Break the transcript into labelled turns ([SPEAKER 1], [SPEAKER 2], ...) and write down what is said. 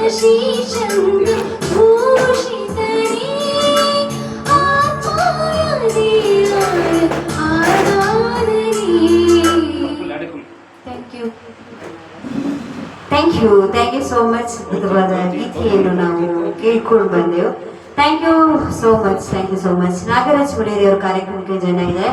[SPEAKER 1] ಶಶಿಚಂದ್ರ ಭೂಷಿತನೇ ಆತ್ಮಾಯದಿಯಾಯ ಆರಾಧನೆ. Thank you so much. ಅದ್ಭುತವಾದ ಗೀತೆಯನ್ನು ನಾವು ಕೇಳ್ಕೊಂಡು ಬಂದೆವು. Thank you so much. Nagaraj Muleri ಅವರ ಕಾರ್ಯಕ್ರಮಕ್ಕೆ ಜಾಯ್ನ್ ಆಗಿದೆ.